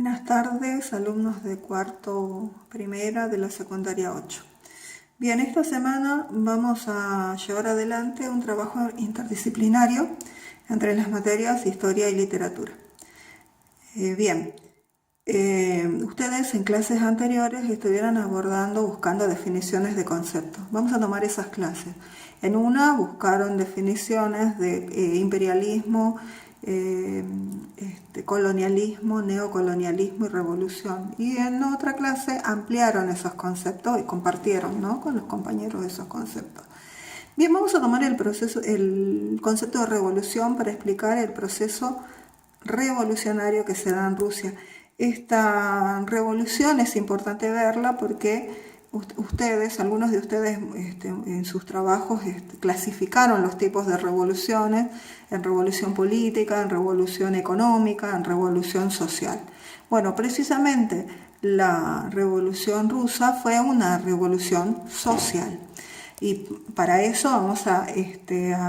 Buenas tardes, alumnos de cuarto primera de la secundaria 8. Bien, esta semana vamos a llevar adelante un trabajo interdisciplinario entre las materias Historia y Literatura. Ustedes en clases anteriores estuvieron buscando definiciones de conceptos. Vamos a tomar esas clases. En una buscaron definiciones de imperialismo, colonialismo, neocolonialismo y revolución. Y en otra clase ampliaron esos conceptos y compartieron, ¿no?, con los compañeros esos conceptos. Bien, vamos a tomar el concepto de revolución para explicar el proceso revolucionario que se da en Rusia. Esta revolución es importante verla porque algunos de ustedes en sus trabajos clasificaron los tipos de revoluciones en revolución política, en revolución económica, en revolución social. Bueno, precisamente la revolución rusa fue una revolución social. Y para eso vamos a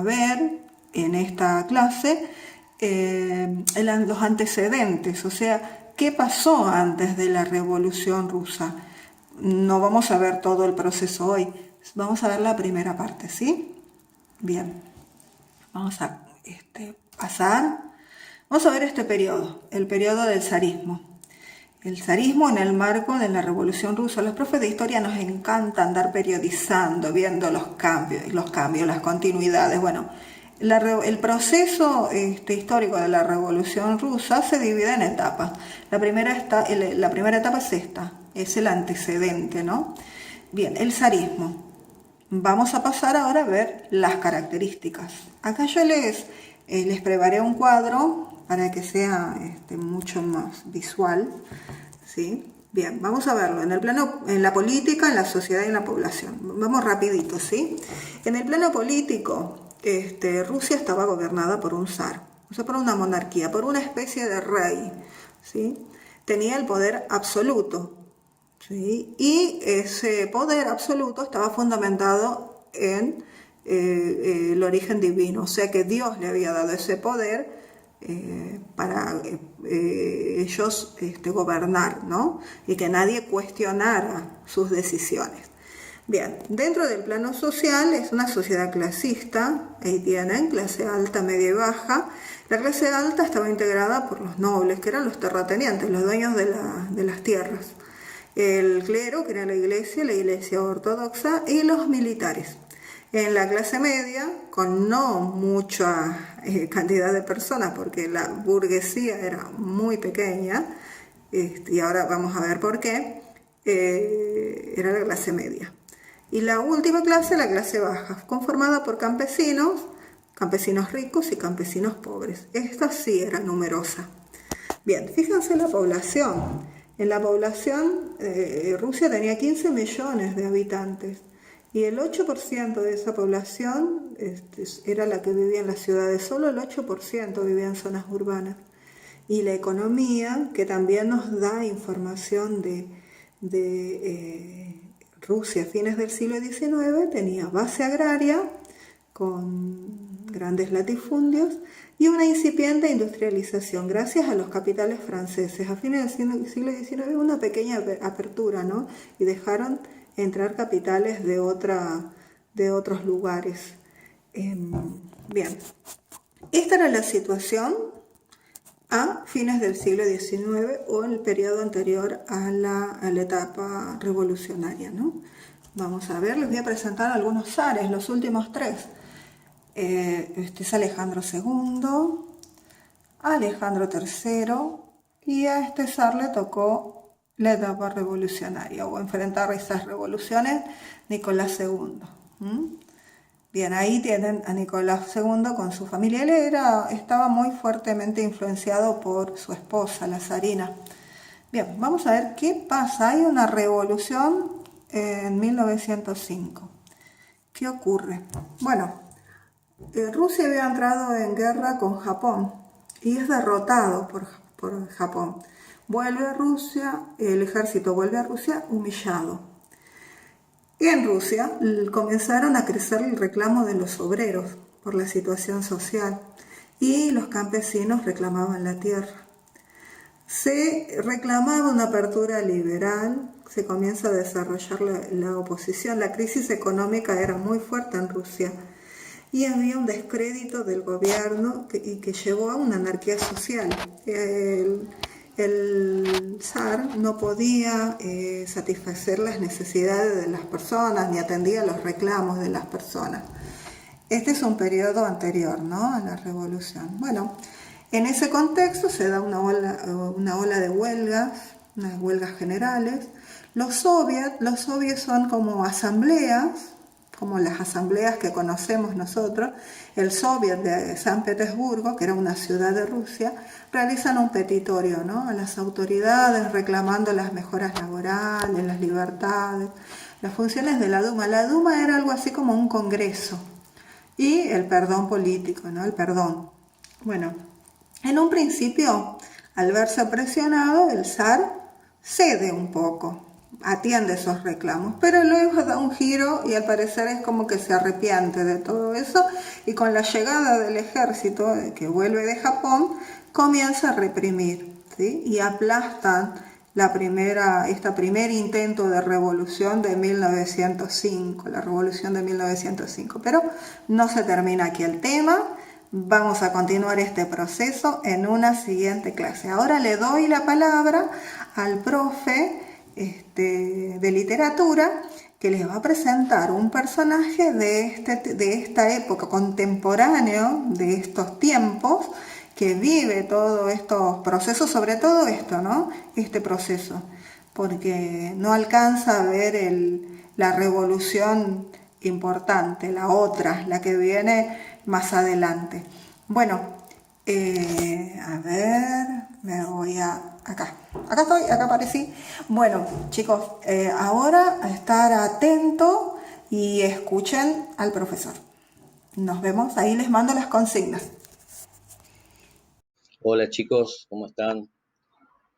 ver en esta clase los antecedentes, o sea, qué pasó antes de la Revolución Rusa. No vamos a ver todo el proceso hoy, vamos a ver la primera parte, ¿sí? Bien, vamos a vamos a ver este periodo, el periodo del zarismo. El zarismo en el marco de la Revolución Rusa. Los profes de historia nos encanta andar periodizando, viendo los cambios, las continuidades. Bueno, el proceso histórico de la Revolución Rusa se divide en etapas. La primera etapa es esta, es el antecedente, ¿no? Bien, el zarismo. Vamos a pasar ahora a ver las características. Acá yo les preparé un cuadro para que sea mucho más visual, ¿sí? Bien, vamos a verlo en la política, en la sociedad y en la población. Vamos rapidito, ¿sí? En el plano político, Rusia estaba gobernada por un zar, o sea, por una monarquía, por una especie de rey, ¿sí? Tenía el poder absoluto, ¿sí? Y ese poder absoluto estaba fundamentado en el origen divino, o sea que Dios le había dado ese poder para ellos gobernar, ¿no? Y que nadie cuestionara sus decisiones. Bien, dentro del plano social es una sociedad clasista, ahí tienen, clase alta, media y baja. La clase alta estaba integrada por los nobles, que eran los terratenientes, los dueños de las tierras. El clero, que era la iglesia ortodoxa, y los militares. En la clase media, con no mucha cantidad de personas, porque la burguesía era muy pequeña, y ahora vamos a ver por qué, era la clase media. Y la última clase, la clase baja, conformada por campesinos ricos y campesinos pobres. Esta sí era numerosa. Bien, fíjense la población. En la población, Rusia tenía 15 millones de habitantes. Y el 8% de esa población era la que vivía en las ciudades, solo el 8% vivía en zonas urbanas. Y la economía, que también nos da información de Rusia a fines del siglo XIX, tenía base agraria con grandes latifundios y una incipiente industrialización gracias a los capitales franceses. A fines del siglo XIX una pequeña apertura, ¿no? Y dejaron entrar capitales de otros lugares. Bien, esta era la situación a fines del siglo XIX o en el periodo anterior a la etapa revolucionaria, ¿no? Vamos a ver, les voy a presentar algunos zares, los últimos tres. Este es Alejandro II, Alejandro III, y a este zar le tocó la etapa revolucionaria o enfrentar esas revoluciones, Nicolás II. Bien, ahí tienen a Nicolás II con su familia. Él estaba muy fuertemente influenciado por su esposa, la zarina. Bien, vamos a ver qué pasa. Hay una revolución en 1905. ¿Qué ocurre? Bueno, Rusia había entrado en guerra con Japón y es derrotado por Japón. El ejército vuelve a Rusia humillado. Y en Rusia comenzaron a crecer el reclamo de los obreros por la situación social y los campesinos reclamaban la tierra. Se reclamaba una apertura liberal, se comienza a desarrollar la oposición, la crisis económica era muy fuerte en Rusia y había un descrédito del gobierno que llevó a una anarquía social. El zar no podía satisfacer las necesidades de las personas ni atendía los reclamos de las personas. Este es un periodo anterior, ¿no?, a la revolución. Bueno, en ese contexto se da una ola de huelgas, unas huelgas generales. Los soviets son como asambleas, como las asambleas que conocemos nosotros. El soviet de San Petersburgo, que era una ciudad de Rusia, realizan un petitorio, ¿no?, a las autoridades reclamando las mejoras laborales, las libertades, las funciones de la Duma. La Duma era algo así como un congreso y el perdón político, ¿no?, el perdón. Bueno, en un principio, al verse presionado, el zar cede un poco, atiende esos reclamos, pero luego da un giro y al parecer es como que se arrepiente de todo eso y con la llegada del ejército que vuelve de Japón comienza a reprimir, ¿sí?, y aplastan este primer intento de revolución de 1905, la revolución de 1905. Pero no se termina aquí el tema, vamos a continuar este proceso en una siguiente clase. Ahora le doy la palabra al profe de literatura que les va a presentar un personaje de esta época, contemporáneo de estos tiempos, que vive todos estos procesos, sobre todo esto, ¿no?, este proceso, porque no alcanza a ver la revolución importante, la otra, la que viene más adelante. Bueno, a ver, me voy acá estoy, acá aparecí. Bueno, chicos, ahora a estar atento y escuchen al profesor. Nos vemos, ahí les mando las consignas. Hola chicos, ¿cómo están?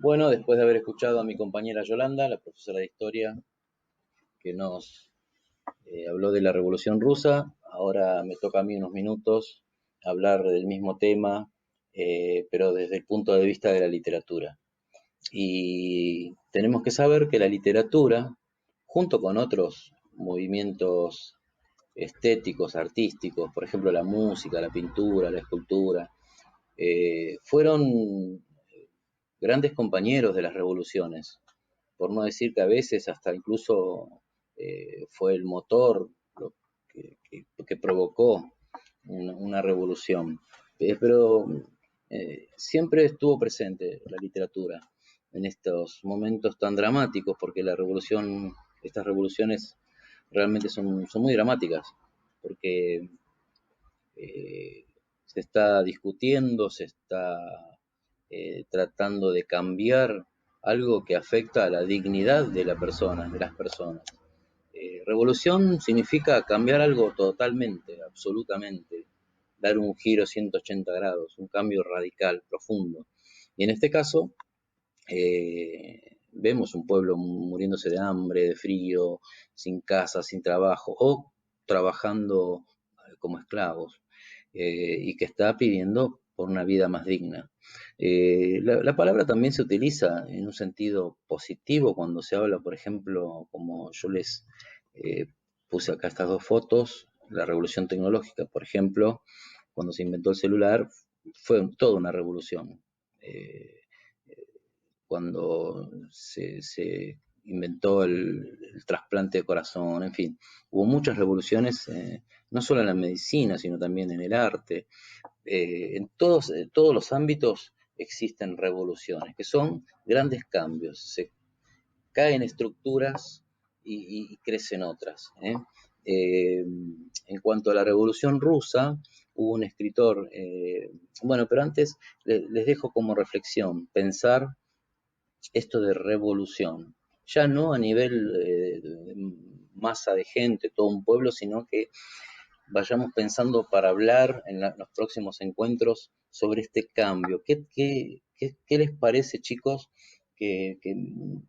Bueno, después de haber escuchado a mi compañera Yolanda, la profesora de historia, que nos habló de la Revolución Rusa, ahora me toca a mí unos minutos hablar del mismo tema, pero desde el punto de vista de la literatura. Y tenemos que saber que la literatura, junto con otros movimientos estéticos, artísticos, por ejemplo la música, la pintura, la escultura, fueron grandes compañeros de las revoluciones, por no decir que a veces hasta incluso fue el motor lo que provocó una revolución. Pero siempre estuvo presente la literatura en estos momentos tan dramáticos, porque estas revoluciones realmente son muy dramáticas, porque se está discutiendo, se está tratando de cambiar algo que afecta a la dignidad de la persona, de las personas. Revolución significa cambiar algo totalmente, absolutamente, dar un giro 180 grados, un cambio radical, profundo. Y en este caso, vemos un pueblo muriéndose de hambre, de frío, sin casa, sin trabajo, o trabajando como esclavos, y que está pidiendo por una vida más digna. La palabra también se utiliza en un sentido positivo cuando se habla, por ejemplo, como yo les eh, puse acá estas dos fotos, la revolución tecnológica, por ejemplo, cuando se inventó el celular, fue toda una revolución. Cuando se inventó el trasplante de corazón, en fin, hubo muchas revoluciones, no solo en la medicina, sino también en el arte. En todos los ámbitos existen revoluciones, que son grandes cambios. Se caen estructuras y crecen otras. En cuanto a la Revolución Rusa, hubo un escritor, bueno, pero antes les dejo como reflexión, pensar esto de revolución, ya no a nivel masa de gente, todo un pueblo, sino que vayamos pensando para hablar en los próximos encuentros sobre este cambio. ¿Qué les parece, chicos, que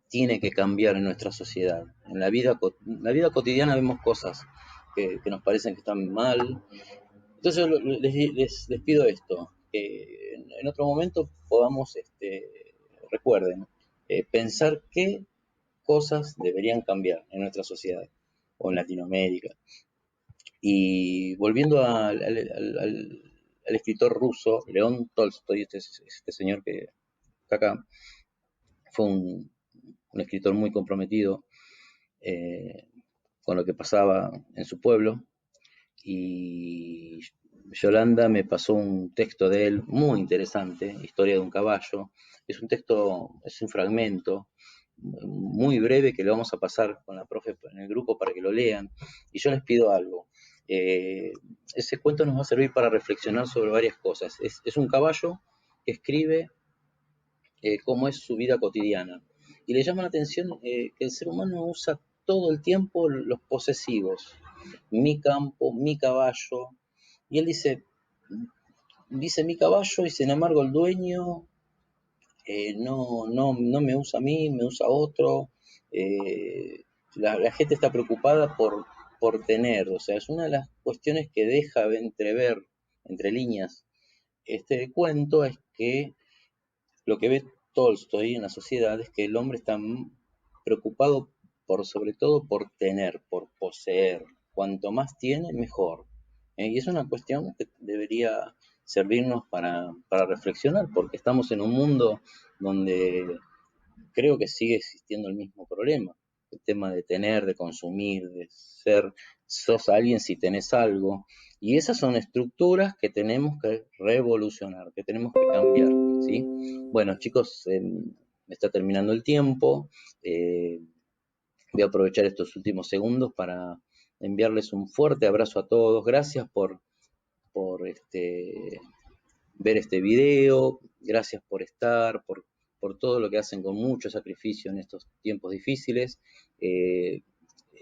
tiene que cambiar en nuestra sociedad? En la vida cotidiana vemos cosas que nos parecen que están mal. Entonces les pido esto, que en otro momento podamos recuerden, pensar qué cosas deberían cambiar en nuestra sociedad o en Latinoamérica. Y volviendo al escritor ruso, León Tolstoy, este señor que está acá, fue un escritor muy comprometido eh, con lo que pasaba en su pueblo, y Yolanda me pasó un texto de él muy interesante, Historia de un caballo. Es un texto, es un fragmento muy breve que le vamos a pasar con la profe en el grupo para que lo lean. Y yo les pido algo. Ese cuento nos va a servir para reflexionar sobre varias cosas. Es un caballo que escribe cómo es su vida cotidiana. Y le llama la atención que el ser humano usa todo el tiempo los posesivos. Mi campo, mi caballo. Y él dice mi caballo y sin embargo el dueño no me usa a mí, me usa a otro. La gente está preocupada por tener, o sea, es una de las cuestiones que deja entrever, entre líneas, este cuento, es que lo que ve Tolstoy en la sociedad es que el hombre está preocupado sobre todo por tener, por poseer. Cuanto más tiene, mejor. Y es una cuestión que debería servirnos para reflexionar, porque estamos en un mundo donde creo que sigue existiendo el mismo problema. El tema de tener, de consumir, de ser, sos alguien si tenés algo. Y esas son estructuras que tenemos que revolucionar, que tenemos que cambiar, ¿sí? Bueno, chicos, me está terminando el tiempo. Eh, Voy a aprovechar estos últimos segundos para enviarles un fuerte abrazo a todos. Gracias por ver este video, gracias por estar, por todo lo que hacen con mucho sacrificio en estos tiempos difíciles. Eh,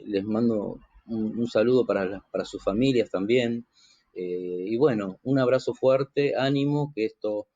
Les mando un saludo para sus familias también. Y bueno, un abrazo fuerte, ánimo, que esto